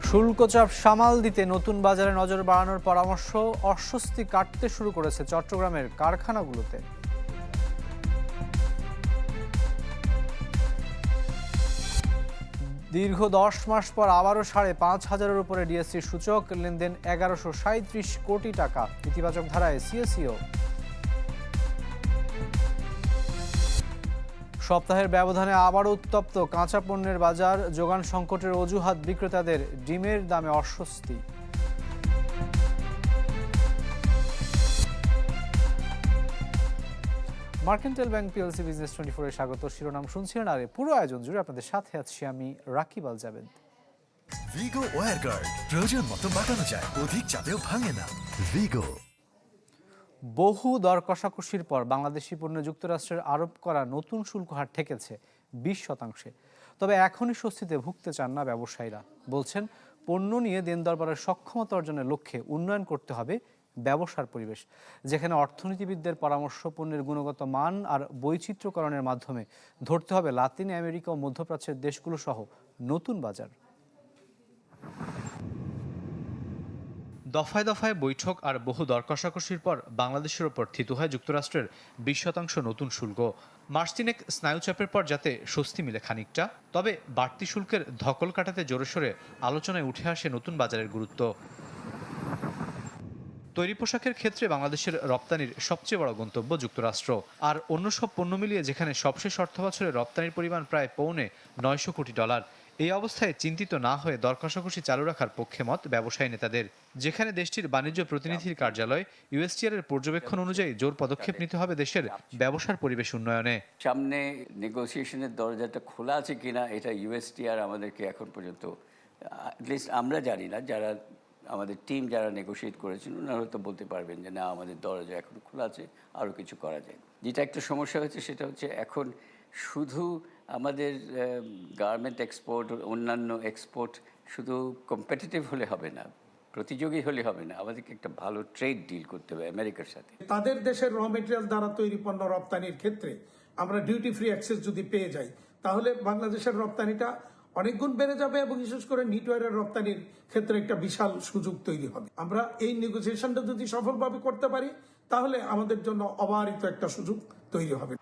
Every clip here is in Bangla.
শুল্ক চাপ সামাল দিতে নতুন বাজারে নজর বাড়ানোর পরামর্শ। অস্বস্তি কাটতে শুরু করেছে চট্টগ্রামের কারখানাগুলোতে। দীর্ঘ 10 মাস পর আবারও 5,500-এর উপরে ডিএসসি সূচক, লেনদেন 1137 কোটি টাকা। ইতিবাচক ধারায় সিএসইও। সপ্তাহের ব্যবধানে আবারও উত্তপ্ত কাঁচা পণ্যের বাজার, যোগান সংকটের অজুহাত বিক্রেতাদের, ডিমের দামে অস্বস্তি। মার্কেন্টাইল ব্যাংক পিএলসি বিজনেস 24-এ স্বাগত। শিরোনাম শুনছিলেন, আর পুরো আয়োজন জুড়ে আপনাদের সাথে আছি আমি রাকিব আল জাবেদ। ভিগো ওয়্যার গার্ড প্রয়োজন মতো বাঁকানো যায়, অধিক চাপেও ভাঙে না। ভিগো। বহু দর কষাকষির পর বাংলাদেশি পণ্যে যুক্তরাষ্ট্রের আরোপ করা নতুন শুল্ক হার ঠেকেছে 20%। তবে এখনই স্বস্তিতে ভুগতে চান না ব্যবসায়ীরা। বলছেন, পণ্য নিয়ে দেন দরবারের সক্ষমতা অর্জনের লক্ষ্যে উন্নয়ন করতে হবে ব্যবসার পরিবেশ, যেখানে অর্থনীতিবিদদের পরামর্শ পণ্যের গুণগত মান আর বৈচিত্র্যকরণের মাধ্যমে ধরতে হবে লাতিন আমেরিকা ও মধ্যপ্রাচ্যের দেশগুলো সহ নতুন বাজার। দফায় দফায় বৈঠক আর বহু দর কষাকষির পর বাংলাদেশের ওপর থিতু হয় যুক্তরাষ্ট্রের 20% নতুন শুল্ক। মাস তিনেক স্নায়ুচাপের পর যাতে স্বস্তি মিলে খানিকটা, তবে বাড়তি শুল্কের ধকল কাটাতে জোরেশোরে আলোচনায় উঠে আসে নতুন বাজারের গুরুত্ব। তৈরি পোশাকের ক্ষেত্রে বাংলাদেশের রপ্তানির সবচেয়ে বড় গন্তব্য যুক্তরাষ্ট্র, আর অন্য সব পণ্য মিলিয়ে যেখানে সবশেষ অর্থ বছরে রপ্তানির পরিমাণ প্রায় $900 কোটি। এই অবস্থায় চিন্তিত না হয়ে দর কষাকষি চালু রাখার পক্ষে মত ব্যবসায়ী নেতাদের, যেখানে দেশটির বাণিজ্য প্রতিনিধির কার্যালয় ইউএসটিআর এর পর্যবেক্ষণ অনুযায়ী জোর পদক্ষেপ নিতে হবে দেশের ব্যবসার পরিবেশ উন্নয়নে। সামনে নেগোসিয়েশনের দরজাটা খোলা আছে কিনা এটা ইউএসটিআর আমাদেরকে এখন পর্যন্ত অ্যাটলিস্ট আমরা জানি না। যারা আমাদের টিম যারা নেগোশিয়েট করেছেন ওনারা হয়তো বলতে পারবেন যে না, আমাদের দরজা এখন খোলা আছে, আরও কিছু করা যায়। যেটা একটা সমস্যা হচ্ছে সেটা হচ্ছে এখন শুধু আমাদের গার্মেন্ট এক্সপোর্ট, অন্যান্য এক্সপোর্ট শুধু কম্পিটিটিভ হলে হবে না, প্রতিযোগী হলে হবে না, আমাদেরকে একটা ভালো ট্রেড ডিল করতে হবে আমেরিকার সাথে। তাদের দেশের র মেটেরিয়াল দ্বারা তৈরি পণ্য রপ্তানির ক্ষেত্রে আমরা ডিউটি ফ্রি অ্যাক্সেস যদি পেয়ে যাই, তাহলে বাংলাদেশের রপ্তানিটা অনেক গুণ বেড়ে যাবে এবং বিশেষ করে নিটওয়্যারের রপ্তানির ক্ষেত্রে একটা বিশাল সুযোগ তৈরি হবে। আমরা এই নেগোসিয়েশনটা যদি সফলভাবে করতে পারি, তাহলে আমাদের জন্য অবারিত একটা সুযোগ তৈরি হবে।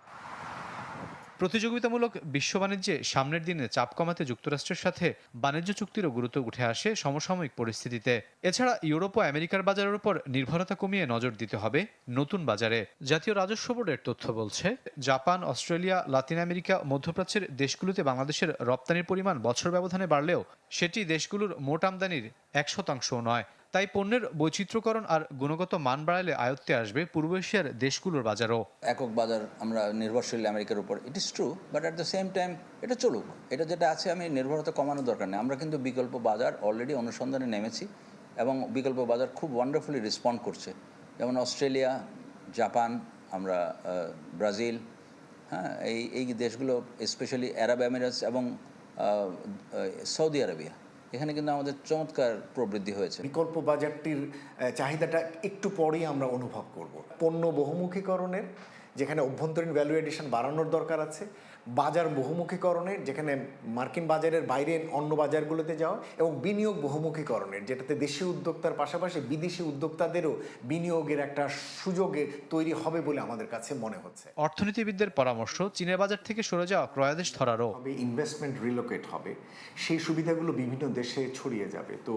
প্রতিযোগিতামূলক বিশ্ব বাণিজ্যে সামনের দিনে চাপ কমাতে যুক্তরাষ্ট্রের সাথে বাণিজ্য চুক্তিরও গুরুত্ব উঠে আসে সমসাময়িক পরিস্থিতিতে। এছাড়া ইউরোপ ও আমেরিকার বাজারের উপর নির্ভরতা কমিয়ে নজর দিতে হবে নতুন বাজারে। জাতীয় রাজস্ব বোর্ডের তথ্য বলছে, জাপান, অস্ট্রেলিয়া, লাতিন আমেরিকা, মধ্যপ্রাচ্যের দেশগুলোতে বাংলাদেশের রপ্তানির পরিমাণ বছর ব্যবধানে বাড়লেও সেটি দেশগুলোর মোট আমদানির 1%ও নয়। তাই পণ্যের বৈচিত্র্যকরণ আর গুণগত মান বাড়ালে আয়ত্তে আসবে পূর্ব এশিয়ার দেশগুলোর বাজারও। একক বাজার আমরা নির্ভরশীল আমেরিকার উপর, it is true, but at the same time এটা চলুক। এটা যেটা আছে আমি নির্ভরতা কমানোর দরকার নেই। আমরা কিন্তু বিকল্প বাজার অলরেডি অনুসন্ধানে নেমেছি এবং বিকল্প বাজার খুব ওয়ান্ডারফুলি রেসপন্ড করছে। যেমন অস্ট্রেলিয়া, জাপান, আমরা ব্রাজিল, হ্যাঁ, এই দেশগুলো, স্পেশালি আরব এমিরেটস এবং সৌদি আরবিয়া, এখানে কিন্তু আমাদের চমৎকার প্রবৃদ্ধি হয়েছে। বিকল্প বাজারটির চাহিদাটা একটু পরেই আমরা অনুভব করব। পণ্য বহুমুখীকরণের, যেখানে অভ্যন্তরীণ ভ্যালু এডিশন বাড়ানোর দরকার আছে, বাজার বহুমুখীকরণের, যেখানে মার্কিন বাজারের বাইরে অন্য বাজারগুলোতে যাওয়া, এবং বিনিয়োগ বহুমুখীকরণের, যেটাতে দেশীয় উদ্যোক্তার পাশাপাশি বিদেশি উদ্যোক্তাদেরও বিনিয়োগের একটা সুযোগে তৈরি হবে বলে আমাদের কাছে মনে হচ্ছে। অর্থনীতিবিদদের পরামর্শ, চীনের বাজার থেকে সরে যাওয়া ক্রয়াদেশ ধরারও ইনভেস্টমেন্ট রিলোকেট হবে, সেই সুবিধাগুলো বিভিন্ন দেশে ছড়িয়ে যাবে। তো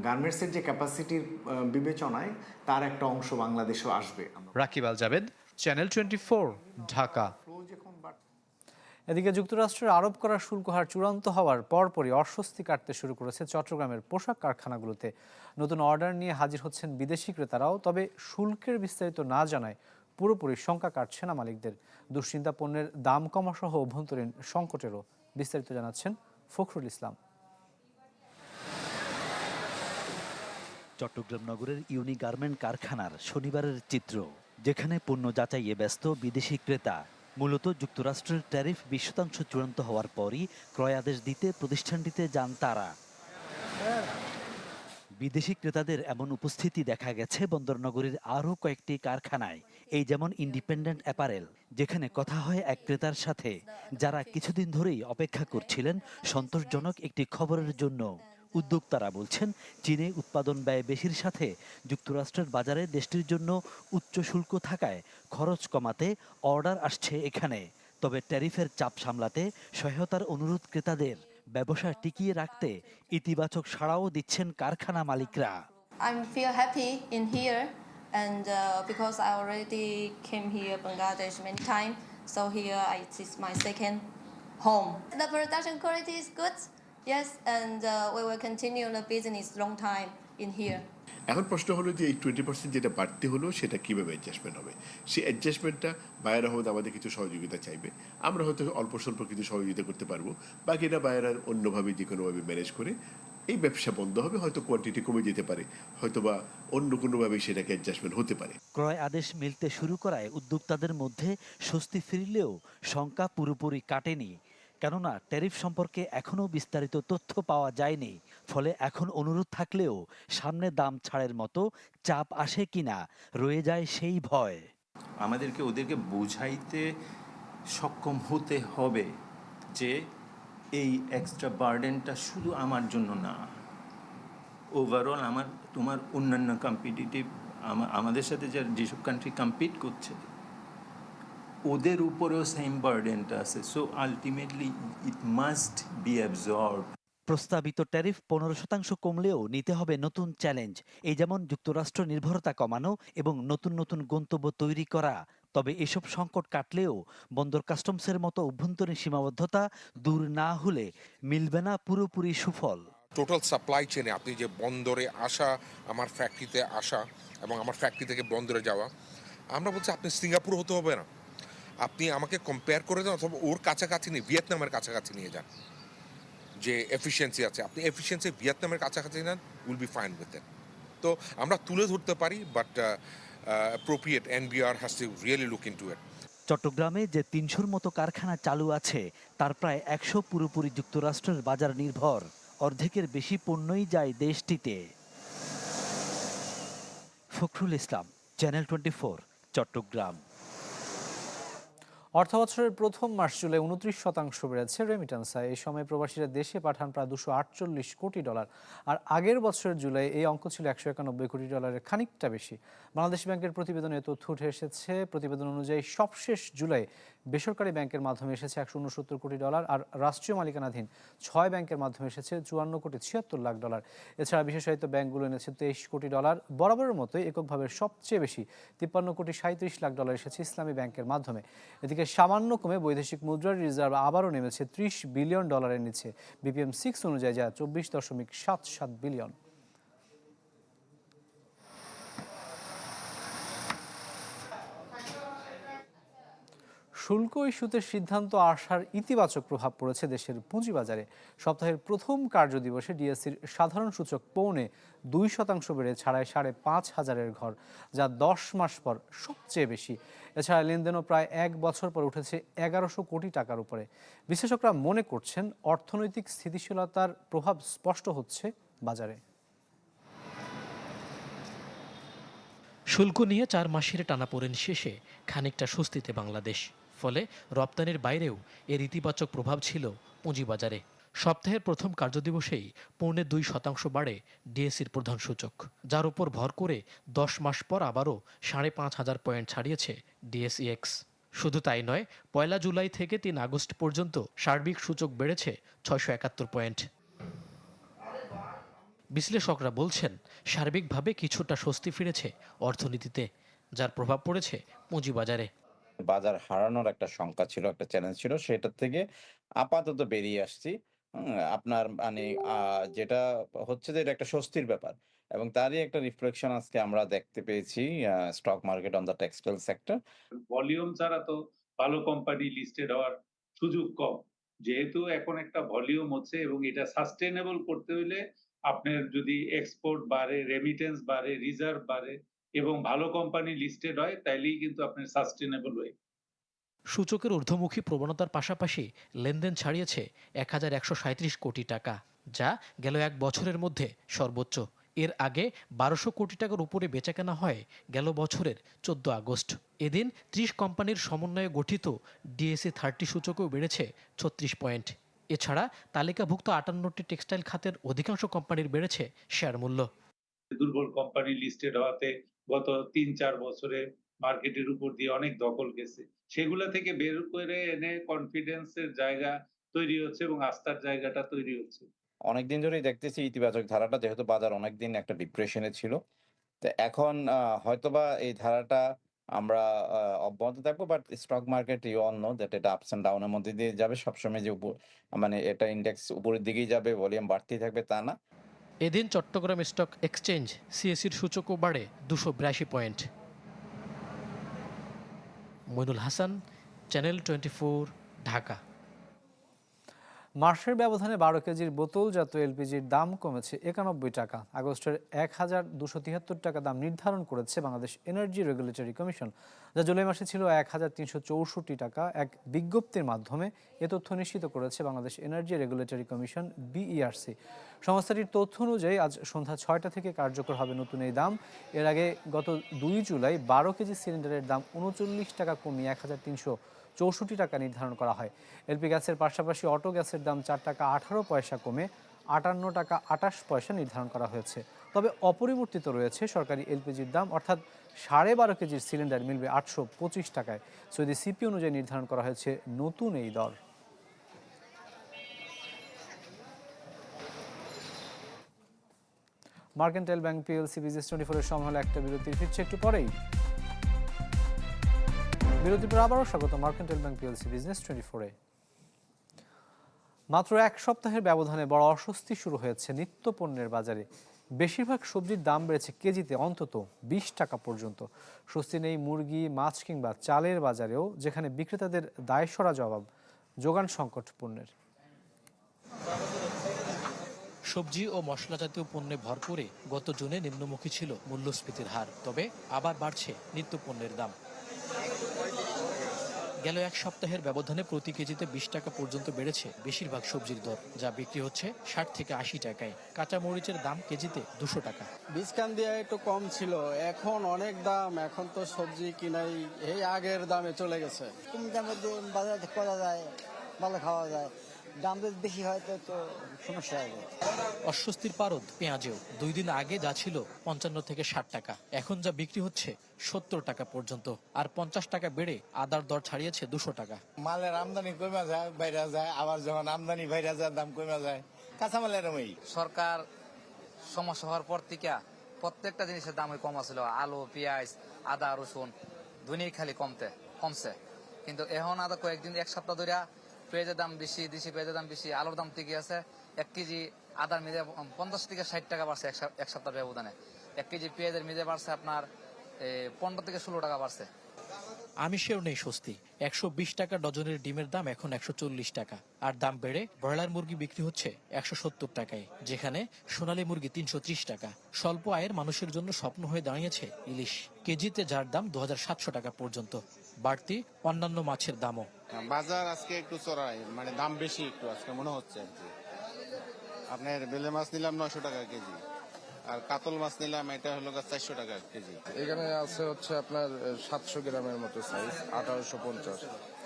গার্মেন্টসের যে ক্যাপাসিটির বিবেচনায় তার একটা অংশ বাংলাদেশেও আসবে। রাকিব আল জাবেদ, চ্যানেল 24, ঢাকা। এদিকে যুক্তরাষ্ট্রের আরোপ করা শুল্ক হার চূড়ান্ত হওয়ার পরপরই অস্বস্তি কাটতে শুরু করেছে চট্টগ্রামের পোশাক কারখানাগুলোতে। নতুন অর্ডার নিয়ে হাজির হচ্ছেন বিদেশি ক্রেতারাও। তবে শুল্কের বিস্তারিত না জানায় পুরোপুরি শঙ্কা কাটছে না মালিকদের। দুশ্চিন্তা পণ্যের দাম কমা সহ অভ্যন্তরীণ সংকটেরও। বিস্তারিত জানাচ্ছেন ফখরুল ইসলাম। চট্টগ্রাম নগরের ইউনি গার্মেন্ট কারখানার শনিবারের চিত্র, যেখানে পণ্য যাচাইয়ে ব্যস্ত বিদেশি ক্রেতা। মূলত যুক্তরাষ্ট্রের ট্যারিফ 20% চূড়ান্ত হওয়ার পরই ক্রয় আদেশ দিতে প্রতিষ্ঠানটিতে যান তারা। বিদেশি ক্রেতাদের এমন উপস্থিতি দেখা গেছে বন্দরনগরীর আরও কয়েকটি কারখানায়। এই যেমন ইন্ডিপেন্ডেন্ট অ্যাপারেল, যেখানে কথা হয় এক ক্রেতার সাথে, যারা কিছুদিন ধরেই অপেক্ষা করছিলেন সন্তোষজনক একটি খবরের জন্য। উদ্যোক্তারা বলছেন, চীনে উৎপাদন ব্যয় বেশির সাথে যুক্তরাষ্ট্রের বাজারে দেশটির জন্য উচ্চ শুল্ক থাকায় খরচ কমাতে অর্ডার আসছে এখানে। তবে ট্যারিফের চাপ সামলাতে সহায়তার অনুরোধ ক্রেতাদের। ব্যবসা টিকিয়ে রাখতে ইতিবাচক সাড়াও দিচ্ছেন কারখানা মালিকরা। I feel happy in here, and because I already came here Bangladesh many times, so here it is my second home. The production quality is good, yes, and we will continue the business long time in here. এখন প্রশ্ন হলো যে এই 20% যেটা বাড়তি হলো সেটা কিভাবে অ্যাডজাস্টমেন্ট হবে। সেই অ্যাডজাস্টমেন্টটা বায়েরা হয়তো আমাদের কিছু সহযোগিতা চাইবে, আমরা হয়তো অল্প স্বল্প কিছু সহযোগিতা করতে পারবো, বাকিটা বায়েরা অন্যভাবে যে কোনোভাবে ম্যানেজ করে এই ব্যবসা বন্ধ হবে, হয়তো কোয়ান্টিটি কমে যেতে পারে, হয়তো বা অন্য কোনোভাবে সেটাকে অ্যাডজাস্টমেন্ট হতে পারে। ক্রয় আদেশ মিলতে শুরু করায় উদ্যোক্তাদের মধ্যে স্বস্তি ফিরলেও শঙ্কা পুরোপুরি কাটেনি। কেননা ট্যারিফ সম্পর্কে এখনও বিস্তারিত তথ্য পাওয়া যায়নি। ফলে এখন অনুরোধ থাকলেও সামনে দাম ছাড়ের মতো চাপ আসে কিনা রয়ে যায় সেই ভয়। আমাদেরকে ওদেরকে বোঝাইতে সক্ষম হতে হবে যে এই এক্সট্রা বার্ডেনটা শুধু আমার জন্য না, ওভারঅল তোমার অন্যান্য কম্পিটিটিভ আমাদের সাথে যেসব কান্ট্রি কম্পিট করছে ওদের উপরেও সেম বার্ডেনটা আছে। So ultimately it must be absorb. প্রস্তাবিত ট্যারিফ 15% কমলেও নিতে হবে নতুন চ্যালেঞ্জ, এই যেমন যুক্তরাষ্ট্র নির্ভরতা কমানো এবং নতুন নতুন গন্তব্য তৈরি করা। তবে এসব সংকট কাটলেও বন্দর কাস্টমসের মতো অভ্যন্তরীণ সীমাবদ্ধতা দূর না হলে মিলবে না পুরোপুরি সুফল। টোটাল সাপ্লাই চেনে আপনি যে বন্দরে আসা, আমার ফ্যাক্টরিতে আসা এবং আমার ফ্যাক্টরি থেকে বন্দরে যাওয়া, আমরা বলছি আপনি সিঙ্গাপুর হতে হবে না, আপনি আমাকে কম্পেয়ার করে দেন অথবা ওর কাছাকাছি নিয়ে ভিয়েতনামের কাছাকাছি নিয়ে যান। যে এফিসিয়েন্সি আছে, আপনি এফিসিয়েন্সি ভিয়েতনামের কাছাকাছি নেন, will be fine with it. তো আমরা তুলে ধরতে পারি, but appropriate NBR has to really look into it. চট্টগ্রামে যে 300-র মতো কারখানা চালু আছে তার প্রায় 100 পুরোপুরি যুক্তরাষ্ট্রের বাজার নির্ভর। অর্ধেকের বেশি পণ্যই যায় দেশটিতে। ফখরুল ইসলাম, চ্যানেল 24, চট্টগ্রাম। অর্থবছরের প্রথম মাস জুলাই 29% বেড়েছে রেমিটেন্স আয়। এই সময় প্রবাসীরা দেশে পাঠান প্রায় $248 কোটি। আর আগের বছরের জুলাই এই অঙ্ক ছিল $191 কোটি, খানিকটা বেশি। বাংলাদেশ ব্যাংকের প্রতিবেদনে তথ্য উঠে এসেছে। প্রতিবেদন অনুযায়ী সবশেষ জুলাই বেসরকারি ব্যাংকের মাধ্যমে এসেছে $169 কোটি, আর রাষ্ট্রীয় মালিকানাধীন 6 ব্যাংকের মাধ্যমে এসেছে $54 কোটি 76 লাখ। এছাড়া বিশেষায়িত ব্যাংকগুলো এনেছে $23 কোটি। বরাবরের মতোই এককভাবে সবচেয়ে বেশি $53 কোটি 37 লাখ এসেছে ইসলামী ব্যাংকের মাধ্যমে। এদিকে সামান্য কমে বৈদেশিক মুদ্রার রিজার্ভ আবারও নেমেছে $30 বিলিয়ন নিচে BPM 6 অনুযায়ী, যা 24.77 বিলিয়ন। শুল্ক ইস্যুতে সিদ্ধান্ত আসার ইতিবাচক প্রভাব পড়েছে দেশের পুঁজিবাজারে। সপ্তাহের প্রথম কার্যদিবসে ডিএসসির সাধারণ সূচক 2.25% বেড়ে ছাড়ায় 5,500-এর ঘর, যা 10 মাস পর সবচেয়ে বেশি। এছাড়া লেনদেনও প্রায় 1 বছর পর উঠেছে 1100 কোটি টাকার উপরে। বিশ্লেষকরা মনে করছেন অর্থনৈতিক স্থিতিশীলতার প্রভাব স্পষ্ট হচ্ছে বাজারে। শুল্ক নিয়ে 4 মাসের টানাপোড়েন শেষে খানিকটা স্বস্তিতে বাংলাদেশ। ফলে রপ্তানির বাইরেও এর ইতিবাচক প্রভাব ছিল পুঁজিবাজারে। সপ্তাহের প্রথম কার্যদিবসেই 2.25% বাড়ে ডিএসসির প্রধান সূচক, যার উপর ভর করে 10 মাস পর আবারও 5,500 পয়েন্ট ছাড়িয়েছে ডিএসইএক্স। শুধু তাই নয়, 1 জুলাই থেকে 3 আগস্ট পর্যন্ত সার্বিক সূচক বেড়েছে 671 পয়েন্ট। বিশ্লেষকরা বলছেন সার্বিকভাবে কিছুটা স্বস্তি ফিরেছে অর্থনীতিতে, যার প্রভাব পড়েছে পুঁজিবাজারে। বাজার হারানোর একটা শঙ্কা ছিল, একটা চ্যালেঞ্জ ছিল, সেটার থেকে আপাতত বেরিয়ে আসছি। আপনার মানে যেটা হচ্ছে যে এটা একটা স্বস্তির ব্যাপার, এবং তারই একটা রিফ্লেকশন আজকে আমরা দেখতে পেয়েছি stock market on the textile sector. Volume ছাড়া তো ভালো কোম্পানি লিস্টেড হওয়ার সুযোগ কম। যেহেতু এখন একটা ভলিউম হচ্ছে এবং এটা সাস্টেনেবল করতে হইলে আপনার যদি এক্সপোর্ট বাড়ে, রেমিটেন্স বাড়ে, রিজার্ভ বাড়ে এবং ভালো কোম্পানি লিস্টেড হয়, তাইলেই কিন্তু আপনার সাস্টেনেবল হয়। সূচকের ঊর্ধ্বমুখী প্রবণতার পাশাপাশি লেনদেন ছাড়িয়েছে 1,137 কোটি টাকা, যা গেল 1 বছরের মধ্যে সর্বোচ্চ। এর আগে 1200 কোটি টাকার উপরে বেচাকেনা হয় গেল বছরের 14 আগস্ট। এদিন 30 কোম্পানির সমন্বয়ে গঠিত ডিএসসি 30 সূচকেও বেড়েছে 36 পয়েন্ট। এছাড়া তালিকাভুক্ত 58টি টেক্সটাইল খাতের অধিকাংশ কোম্পানির বেড়েছে শেয়ার মূল্য। দুর্বল কোম্পানি লিস্টেড হওয়াতে গত ৩-৪ বছরে মার্কেটের উপর দিয়ে অনেক দখল গেছে। সেগুলা থেকে বের করে এনে কনফিডেন্সের জায়গা তৈরি হচ্ছে এবং আস্থার জায়গাটা তৈরি হচ্ছে। অনেকদিন ধরেই দেখতেছি ইতিবাচক ধারাটা, যেহেতু বাজার অনেকদিন একটা ডিপ্রেশনে ছিল। তো এখন হয়তোবা এই ধারাটা আমরা অব্যাহত থাকবো, but stock market you all know that এটা আপস এন্ড ডাউনের মধ্যে দিয়ে যাবে সবসময়, যে মানে এটা ইন্ডেক্স উপরের দিকেই যাবে, ভলিউম বাড়তেই থাকবে তা না। এদিন চট্টগ্রাম স্টক এক্সচেঞ্জ সিএসির সূচকও বাড়ে 282 পয়েন্ট। মইনুল হাসান, চ্যানেল 24, ঢাকা। মাসের ব্যবধানে 12 কেজির বোতলজাত এলপিজির দাম কমেছে 91 টাকা। আগস্টের 1273 টাকা দাম নির্ধারণ করেছে বাংলাদেশ এনার্জি রেগুলেটরি কমিশন, যা জুলাই মাসে ছিল 1364 টাকা। এক বিজ্ঞপ্তির মাধ্যমে এ তথ্য নিশ্চিত করেছে Bangladesh energy regulatory commission BERC. সংস্থাটির তথ্য অনুযায়ী আজ সন্ধ্যা 6টা থেকে কার্যকর হবে নতুন এই দাম। এর আগে গত 2 জুলাই 12 কেজি সিলিন্ডারের দাম 39 টাকা কমিয়ে 1364 টাকা নির্ধারণ করা হয়। এলপি গ্যাসের পাশাপাশি অটো গ্যাসের দাম 4 টাকা 18 পয়সা কমে 58 টাকা 28 পয়সা নির্ধারণ করা হয়েছে। তবে অপরিবর্তিত রয়েছে সরকারি এলপিজির দাম, অর্থাৎ 12.5 কেজির সিলিন্ডার মিলবে 825 টাকায়। সৌদি সিপি অনুযায়ী নির্ধারণ করা হয়েছে নতুন এই দর। মার্কেন্টাইল ব্যাংক পিএলসি বিজনেস 24 এর সময় হলো একটা বিরতির, ফিরছে একটু পরেই। বিরতির পর আবারও স্বাগত মার্কেন্টাইল ব্যাংক পিএলসি বিজনেস 24-এ। মাত্র এক সপ্তাহের ব্যবধানে বড় অস্বস্তি শুরু হয়েছে নিত্য পণ্যের বাজারে। বেশিরভাগ সবজির দাম বেড়েছে কেজিতে অন্তত 20 টাকা পর্যন্ত। স্বস্তি নেই মুরগি, মাছ কিংবা চালের বাজারেও, যেখানে বিক্রেতাদের দায়সরা জবাব যোগান সংকট পণ্যের। সবজি ও মশলা জাতীয় পণ্যে ভরপুরে গত জুনে নিম্নমুখী ছিল মূল্যস্ফীতির হার, তবে আবার বাড়ছে নিত্য পণ্যের দাম। গেল এক সপ্তাহের ব্যবধানে প্রতি কেজিতে 20 টাকা পর্যন্ত বেড়েছে বেশিরভাগ সবজির দর, যা বিক্রি হচ্ছে 60 থেকে 80 টাকায়। কাঁচা মরিচের দাম কেজিতে 200 টাকা। বীজকান দিয়ে একটু কম ছিল, এখন অনেক দাম। এখন তো সবজি কিনাই এই আগের দামে চলে গেছে। কম দামের বাজারে করা যায়, ভালো খাওয়া যায়। দাম যদি বেশি হয় তো সমস্যা হবে। অস্বস্তির পারদ পেঁয়াজেও। 2 দিন আগে যা ছিল 55 থেকে 60 টাকা, এখন যা বিক্রি হচ্ছে 70 টাকা পর্যন্ত। আর 50 টাকা বেড়ে আদার দর ছাড়িয়েছে 200 টাকা। মালের আমদানি কমে যায়, বাইরে যায়, আবার যখন আমদানি বাইরে যায় দাম কমে যায়। কাঁচামালের সরকার সমস্যা হওয়ার পর থেকে প্রত্যেকটা জিনিসের দাম কম ছিল। আলু, পেঁয়াজ, আদা, রসুন দুনিয়ায় খালি কমছে। কিন্তু এখন আদা কয়েকদিন, এক সপ্তাহ ধরে পেঁয়াজের দাম বেশি, দেশি পেঁয়াজের দাম বেশি, আলুর দাম ঠিকই আছে। 1 কেজি আদার মিলে 50 থেকে 60 টাকা বাড়ছে এক সপ্তাহের ব্যবধানে। 1 কেজি পেঁয়াজের মিলে বাড়ছে আপনার 15 থেকে 16 টাকা বাড়ছে। আমিষেও নেই স্বস্তি। 120 টাকা ডজনের ডিমের দাম এখন 140 টাকা। আর দাম বেড়ে ব্রয়লার মুরগি বিক্রি হচ্ছে 170 টাকায়, যেখানে সোনালী মুরগি 330 টাকা। স্বল্প আয়ের মানুষের জন্য স্বপ্ন হয়ে দাঁড়িয়েছে ইলিশ, কেজিতে যার দাম 2700 টাকা পর্যন্ত। বাড়তি অন্যান্য মাছের দামও। বাজার আজকে একটু চড়াই, মানে দাম বেশি একটু আজকে মনে হচ্ছে আর কি। আপনার বেলে মাছ নিলাম 900 টাকা কেজি, আর কাতল মাছ নিলাম এটা হলো 400 টাকা কেজি। এখানে আছে হচ্ছে আপনার 700 গ্রামের মতো সাইজ, 1850।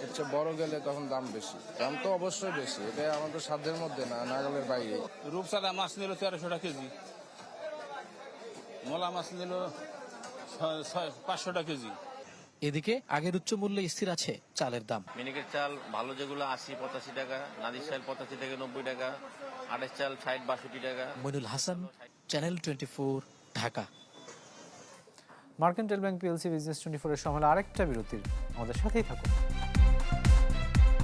এর চেয়ে বড় গেলে তখন দাম বেশি। দাম তো অবশ্যই বেশি, এটা আমাদের সাধ্যের মধ্যে না, নাগালের বাইরে। রূপসাদা মাছ নিল 1300 টাকা কেজি, মোলা মাছ নিল 500 টাকা কেজি। এদিকে আগের উচ্চ মূল্যে স্থির আছে চালের দাম। মিনিকেট চাল ভালো যেগুলো 80-85 টাকা, নাদির চাল 85 থেকে 90 টাকা, আড়াই চাল 60-62 টাকা। Moinul Hasan, channel 24, Dhaka. Mercantile bank PLC business 24 এর সময় আরেকটা বিরতির, আমাদের সাথেই থাকুন।